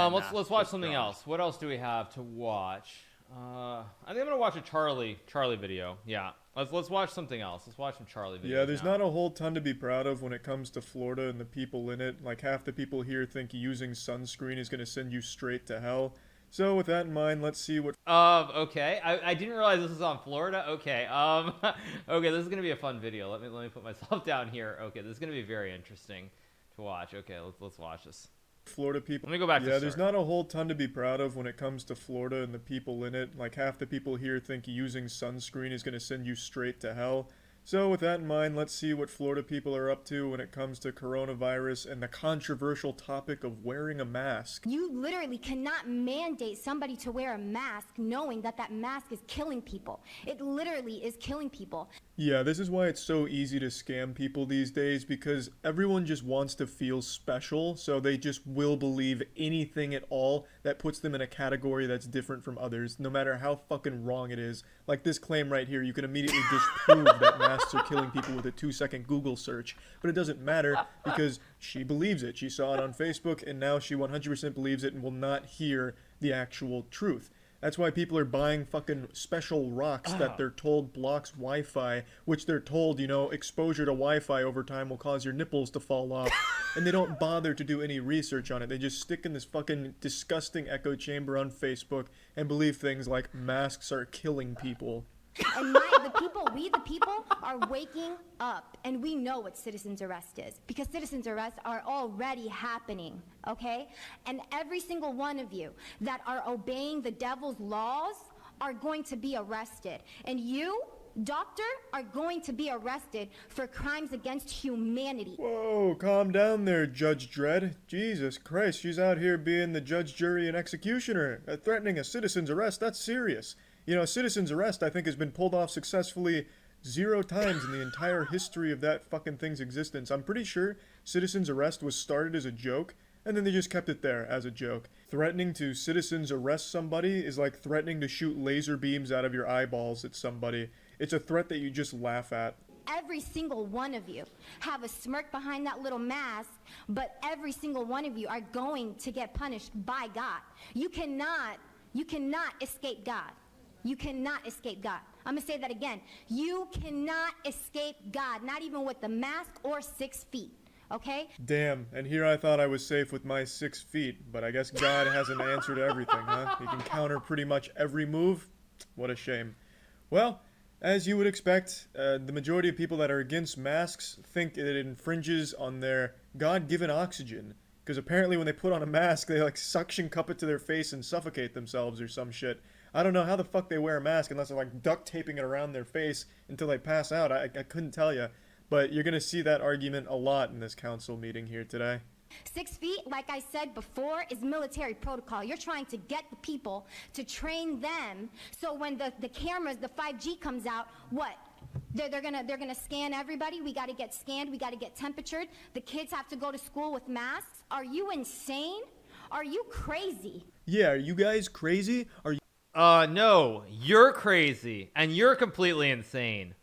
let's watch something else. What else do we have to watch? I think I'm gonna watch a Charlie video. Yeah, let's watch something else. Let's watch some Charlie videos. Yeah, there's not a whole ton to be proud of when it comes to Florida and the people in it. Like, half the people here think using sunscreen is gonna send you straight to hell. So with that in mind, let's see what... Okay. I didn't realize this was on Florida. Okay. Okay, this is gonna be a fun video. Let me put myself down here. Okay, this is gonna be very interesting to watch. Okay, let's watch this. Florida people. Let me go back to there's not a whole ton to be proud of when it comes to Florida and the people in it. Like, half the people here think using sunscreen is gonna send you straight to hell. So with that in mind, let's see what Florida people are up to when it comes to coronavirus and the controversial topic of wearing a mask. You literally cannot mandate somebody to wear a mask knowing that that mask is killing people. It literally is killing people. Yeah, this is why it's so easy to scam people these days, because everyone just wants to feel special, so they just will believe anything at all that puts them in a category that's different from others, no matter how fucking wrong it is. Like this claim right here, you can immediately disprove that masks are killing people with a 2-second Google search, but it doesn't matter because she believes it. She saw it on Facebook, and now she 100% believes it and will not hear the actual truth. That's why people are buying fucking special rocks that they're told blocks Wi-Fi, which they're told, you know, exposure to Wi-Fi over time will cause your nipples to fall off. And they don't bother to do any research on it. They just stick in this fucking disgusting echo chamber on Facebook and believe things like masks are killing people. And we the people are waking up, and we know what citizens arrest is, because citizens arrests are already happening, okay? And every single one of you that are obeying the devil's laws are going to be arrested. And you, doctor, are going to be arrested for crimes against humanity. Whoa, calm down there, Judge Dredd. Jesus Christ, she's out here being the judge, jury, and executioner. Threatening a citizen's arrest, that's serious. You know, citizen's arrest, I think, has been pulled off successfully 0 times in the entire history of that fucking thing's existence. I'm pretty sure citizen's arrest was started as a joke, and then they just kept it there as a joke. Threatening to citizen's arrest somebody is like threatening to shoot laser beams out of your eyeballs at somebody. It's a threat that you just laugh at. Every single one of you have a smirk behind that little mask, but every single one of you are going to get punished by God. You cannot escape God. You cannot escape God. I'm going to say that again. You cannot escape God, not even with the mask or 6 feet, okay? Damn, and here I thought I was safe with my 6 feet, but I guess God has an answer to everything, huh? He can counter pretty much every move? What a shame. Well, as you would expect, the majority of people that are against masks think that it infringes on their God-given oxygen. Because apparently when they put on a mask, they like suction cup it to their face and suffocate themselves or some shit. I don't know how the fuck they wear a mask unless they're like duct taping it around their face until they pass out. I couldn't tell you. But you're going to see that argument a lot in this council meeting here today. 6 feet, like I said before, is military protocol. You're trying to get the people to train them so when the cameras, the 5G comes out, what? They're gonna scan everybody. We got to get scanned. We got to get temperatured. The kids have to go to school with masks. Are you insane? Are you crazy? Yeah, are you guys crazy? Are you... No, you're crazy, and you're completely insane.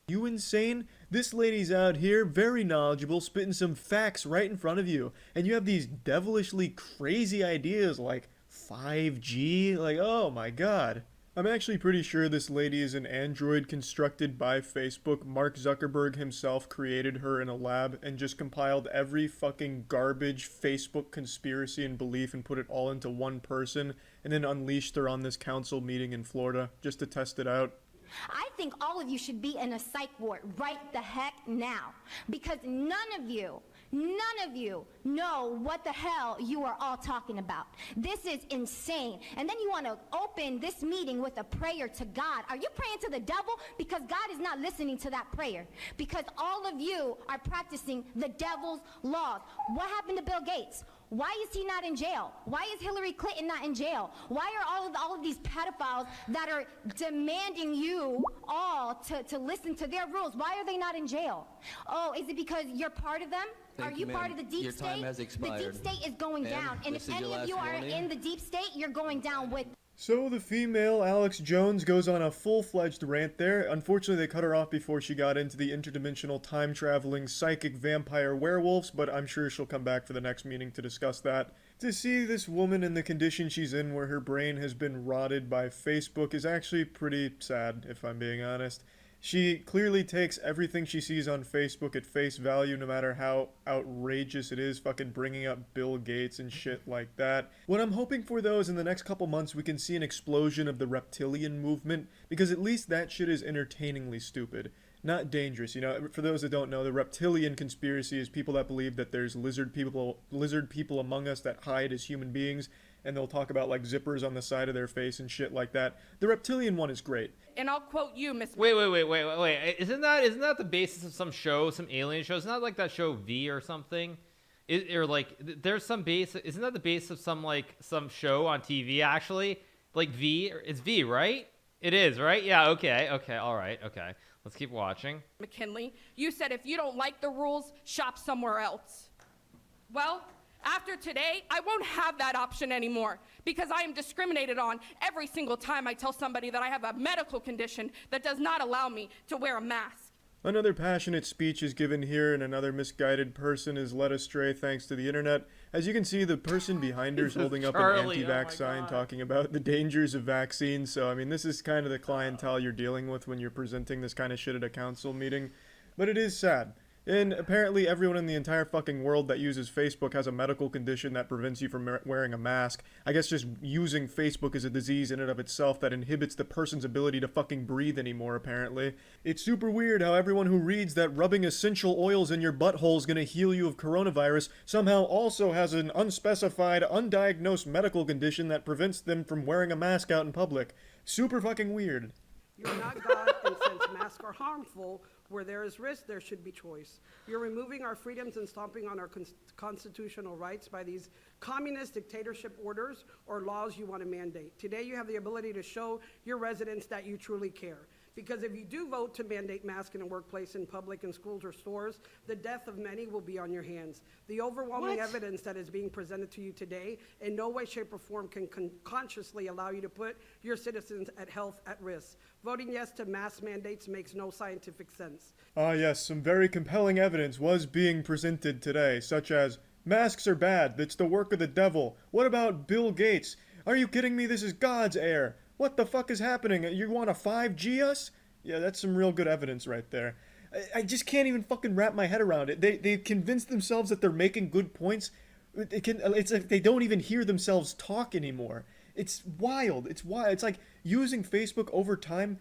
You insane? This lady's out here, very knowledgeable, spitting some facts right in front of you, and you have these devilishly crazy ideas like 5G? Like, oh my god. I'm actually pretty sure this lady is an android constructed by Facebook. Mark Zuckerberg himself created her in a lab and just compiled every fucking garbage Facebook conspiracy and belief and put it all into one person and then unleashed her on this council meeting in Florida just to test it out. I think all of you should be in a psych ward right the heck now, because none of you know what the hell you are all talking about. This is insane. And then you want to open this meeting with a prayer to God. Are you praying to the devil? Because God is not listening to that prayer. Because all of you are practicing the devil's laws. What happened to Bill Gates? Why is he not in jail? Why is Hillary Clinton not in jail? Why are all of these pedophiles that are demanding you all to listen to their rules? Why are they not in jail? Oh, is it because you're part of them? Are you part of the deep state? Your time has expired. The deep state is going down, and if this is your any of you last are warning. in the deep state, you're going down with. So the female Alex Jones goes on a full-fledged rant there. Unfortunately, they cut her off before she got into the interdimensional time-traveling psychic vampire werewolves, but I'm sure she'll come back for the next meeting to discuss that. To see this woman in the condition she's in where her brain has been rotted by Facebook is actually pretty sad, if I'm being honest. She clearly takes everything she sees on Facebook at face value, no matter how outrageous it is, fucking bringing up Bill Gates and shit like that. What I'm hoping for, though, is in the next couple months we can see an explosion of the reptilian movement, because at least that shit is entertainingly stupid. Not dangerous, you know. For those that don't know, the reptilian conspiracy is people that believe that there's lizard people among us that hide as human beings, and they'll talk about like zippers on the side of their face and shit like that. The reptilian one is great. And I'll quote you, Miss. Wait. Isn't that the basis of some show, some alien show? Isn't that like that show V or something? Or like there's some base. Isn't that the base of some show on TV actually? Like V. It's V, right? It is, right? Yeah. Okay. All right. Okay. Let's keep watching. McKinley, you said if you don't like the rules, shop somewhere else. Well, after today, I won't have that option anymore because I am discriminated on every single time I tell somebody that I have a medical condition that does not allow me to wear a mask. Another passionate speech is given here, and another misguided person is led astray thanks to the internet. As you can see, the person behind her is holding up an anti-vax sign talking about the dangers of vaccines. So, I mean, this is kind of the clientele you're dealing with when you're presenting this kind of shit at a council meeting. But it is sad. And apparently everyone in the entire fucking world that uses Facebook has a medical condition that prevents you from wearing a mask. I guess just using Facebook is a disease in and of itself that inhibits the person's ability to fucking breathe anymore, apparently. It's super weird how everyone who reads that rubbing essential oils in your butthole is gonna heal you of coronavirus somehow also has an unspecified, undiagnosed medical condition that prevents them from wearing a mask out in public. Super fucking weird. You're not God, and since masks are harmful, where there is risk, there should be choice. You're removing our freedoms and stomping on our constitutional rights by these communist dictatorship orders or laws you want to mandate. Today, you have the ability to show your residents that you truly care. Because if you do vote to mandate masks in a workplace, in public, in schools or stores, the death of many will be on your hands. The overwhelming evidence that is being presented to you today in no way, shape, or form can consciously allow you to put your citizens' health at risk. Voting yes to mask mandates makes no scientific sense. Ah yes, some very compelling evidence was being presented today, such as, masks are bad, it's the work of the devil. What about Bill Gates? Are you kidding me? This is God's air. What the fuck is happening? You want to 5G us? Yeah, that's some real good evidence right there. I just can't even fucking wrap my head around it. They convinced themselves that they're making good points. It's like they don't even hear themselves talk anymore. It's wild. It's wild. It's like using Facebook over time,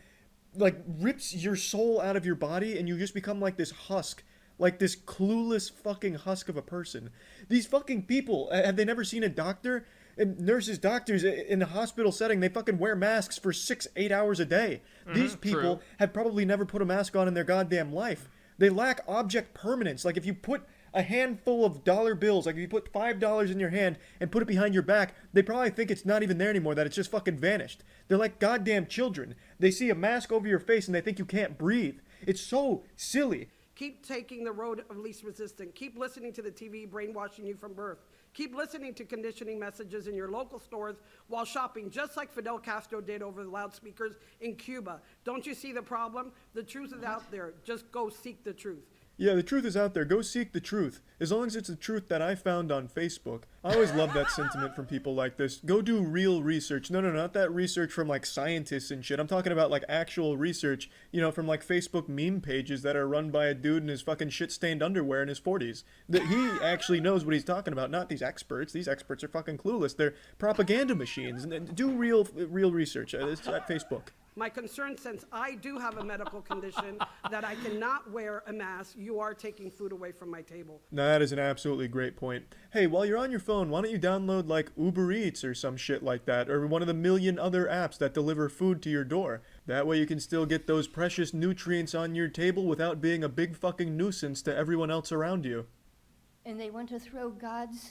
like, rips your soul out of your body and you just become like this husk. Like this clueless fucking husk of a person. These fucking people, have they never seen a doctor? And nurses, doctors in a hospital setting, they fucking wear masks for 6-8 hours a day. These people have probably never put a mask on in their goddamn life. They lack object permanence. Like if you put a handful of dollar bills, like if you put $5 in your hand and put it behind your back, they probably think it's not even there anymore, that it's just fucking vanished. They're like goddamn children. They see a mask over your face and they think you can't breathe. It's so silly. Keep taking the road of least resistance. Keep listening to the TV brainwashing you from birth. Keep listening to conditioning messages in your local stores while shopping, just like Fidel Castro did over the loudspeakers in Cuba. Don't you see the problem? The truth is out there. Just go seek the truth. Yeah, the truth is out there. Go seek the truth. As long as it's the truth that I found on Facebook. I always love that sentiment from people like this. Go do real research. No, not that research from like scientists and shit. I'm talking about like actual research, you know, from like Facebook meme pages that are run by a dude in his fucking shit-stained underwear in his 40s. That he actually knows what he's talking about, not these experts. These experts are fucking clueless. They're propaganda machines. And do real research. It's at Facebook. My concern, since I do have a medical condition that I cannot wear a mask, you are taking food away from my table. Now, that is an absolutely great point. Hey, while you're on your phone, why don't you download like Uber Eats or some shit like that, or one of the million other apps that deliver food to your door. That way you can still get those precious nutrients on your table without being a big fucking nuisance to everyone else around you. And they want to throw God's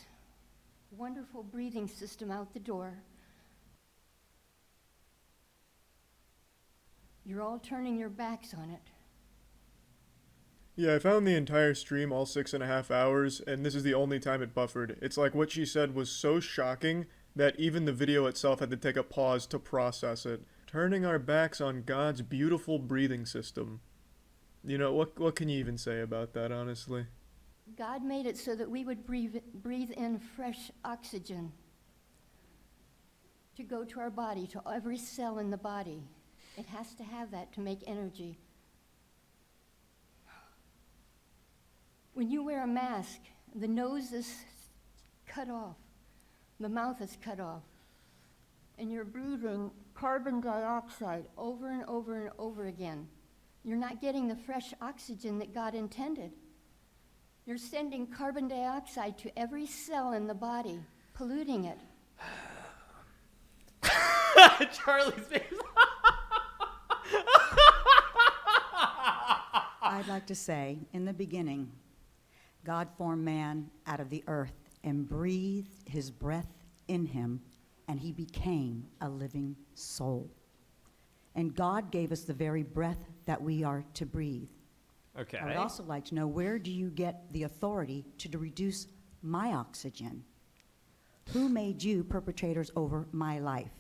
wonderful breathing system out the door. You're all turning your backs on it. Yeah, I found the entire stream, all 6.5 hours, and this is the only time it buffered. It's like what she said was so shocking that even the video itself had to take a pause to process it. Turning our backs on God's beautiful breathing system. You know, what can you even say about that, honestly? God made it so that we would breathe in fresh oxygen to go to our body, to every cell in the body. It has to have that to make energy. When you wear a mask, the nose is cut off, the mouth is cut off, and you're breathing carbon dioxide over and over and over again. You're not getting the fresh oxygen that God intended. You're sending carbon dioxide to every cell in the body, polluting it. Charlie's face. I'd like to say, in the beginning, God formed man out of the earth and breathed his breath in him, and he became a living soul. And God gave us the very breath that we are to breathe. Okay. I would also like to know, where do you get the authority to reduce my oxygen? Who made you perpetrators over my life?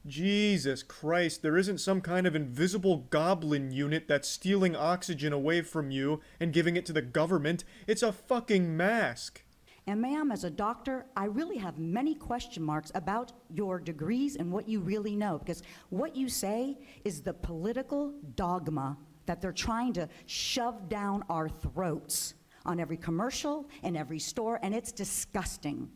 Jesus Christ, there isn't some kind of invisible goblin unit that's stealing oxygen away from you and giving it to the government. It's a fucking mask. And ma'am, as a doctor, I really have many question marks about your degrees and what you really know, because what you say is the political dogma that they're trying to shove down our throats on every commercial and every store, and it's disgusting.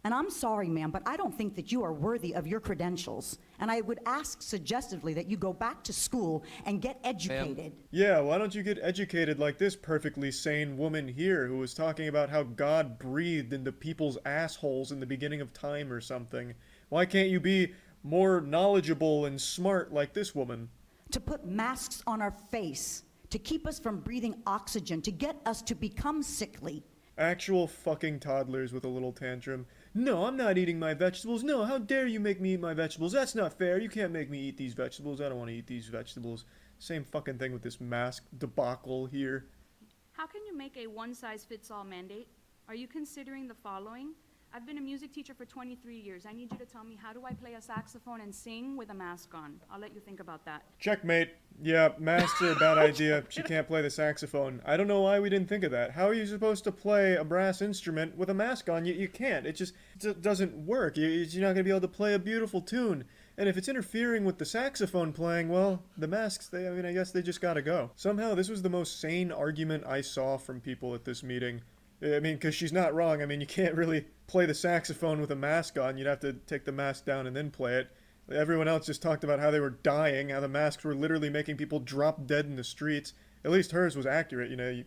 And I'm sorry, ma'am, but I don't think that you are worthy of your credentials. And I would ask suggestively that you go back to school and get educated. Yeah, why don't you get educated like this perfectly sane woman here who was talking about how God breathed into people's assholes in the beginning of time or something? Why can't you be more knowledgeable and smart like this woman? To put masks on our face, to keep us from breathing oxygen, to get us to become sickly. Actual fucking toddlers with a little tantrum. No, I'm not eating my vegetables. No, how dare you make me eat my vegetables? That's not fair. You can't make me eat these vegetables. I don't want to eat these vegetables. Same fucking thing with this mask debacle here. How can you make a one-size-fits-all mandate? Are you considering the following? I've been a music teacher for 23 years. I need you to tell me, how do I play a saxophone and sing with a mask on? I'll let you think about that. Checkmate. Yeah, masks are a bad idea. She can't play the saxophone. I don't know why we didn't think of that. How are you supposed to play a brass instrument with a mask on? You can't. It doesn't work. You're not going to be able to play a beautiful tune. And if it's interfering with the saxophone playing, well, the masks, I guess they just gotta go. Somehow, this was the most sane argument I saw from people at this meeting. I mean, because she's not wrong. I mean, you can't really play the saxophone with a mask on. You'd have to take the mask down and then play it. Everyone else just talked about how they were dying, how the masks were literally making people drop dead in the streets. At least hers was accurate,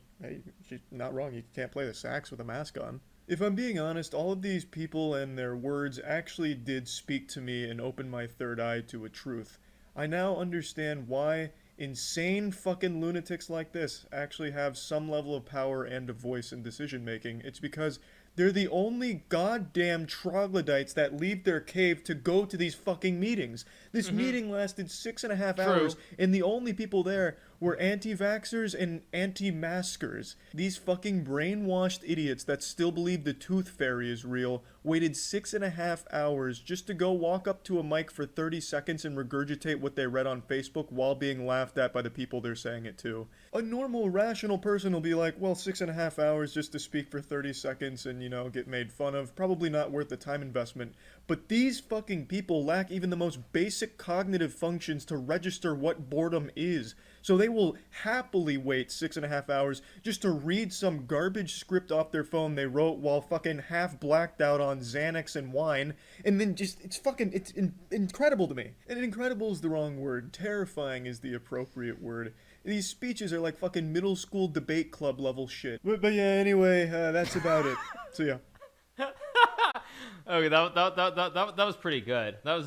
she's not wrong. You can't play the sax with a mask on. If I'm being honest, all of these people and their words actually did speak to me and open my third eye to a truth. I now understand why insane fucking lunatics like this actually have some level of power and a voice in decision making. It's because they're the only goddamn troglodytes that leave their cave to go to these fucking meetings. This meeting lasted 6.5 hours, and the only people there were anti-vaxxers and anti-maskers. These fucking brainwashed idiots that still believe the tooth fairy is real waited 6.5 hours just to go walk up to a mic for 30 seconds and regurgitate what they read on Facebook while being laughed at by the people they're saying it to. A normal, rational person will be like, well, 6.5 hours just to speak for 30 seconds and, get made fun of. Probably not worth the time investment. But these fucking people lack even the most basic cognitive functions to register what boredom is. So they will happily wait 6.5 hours just to read some garbage script off their phone they wrote while fucking half blacked out on Xanax and wine. And then it's incredible to me. And incredible is the wrong word. Terrifying is the appropriate word. These speeches are like fucking middle school debate club level shit. But yeah, anyway, that's about it. So yeah. Okay, that was pretty good. That was